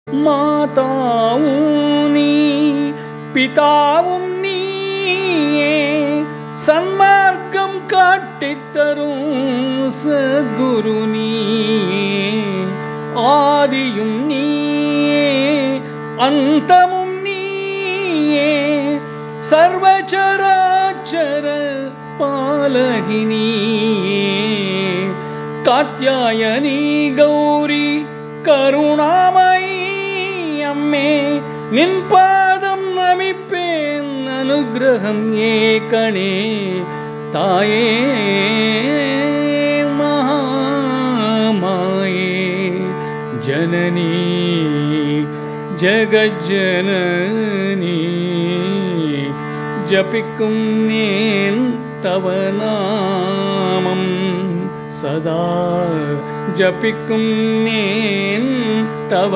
மாதாவும் நீ பிதாவும் நீயே, சன்மார்க்கம் காட்டித்தரும் சத்குரு நீயே. ஆதியும் நீயே அந்தமும் நீயே, சர்வச்சராச்சர பாலகி நீயே. காத்யாயனி கௌரி கருணாமயி அம்மே, நின் பாதம் நமிப்பேன் அனுகிரகம் ஏகணே. தாயே மகாமாயே, ஜனனி ஜகஜ்ஜனனி, ஜபிக்கும் நேன் தவ நாமம் சதா, ஜபிக்கும் நேன் தவ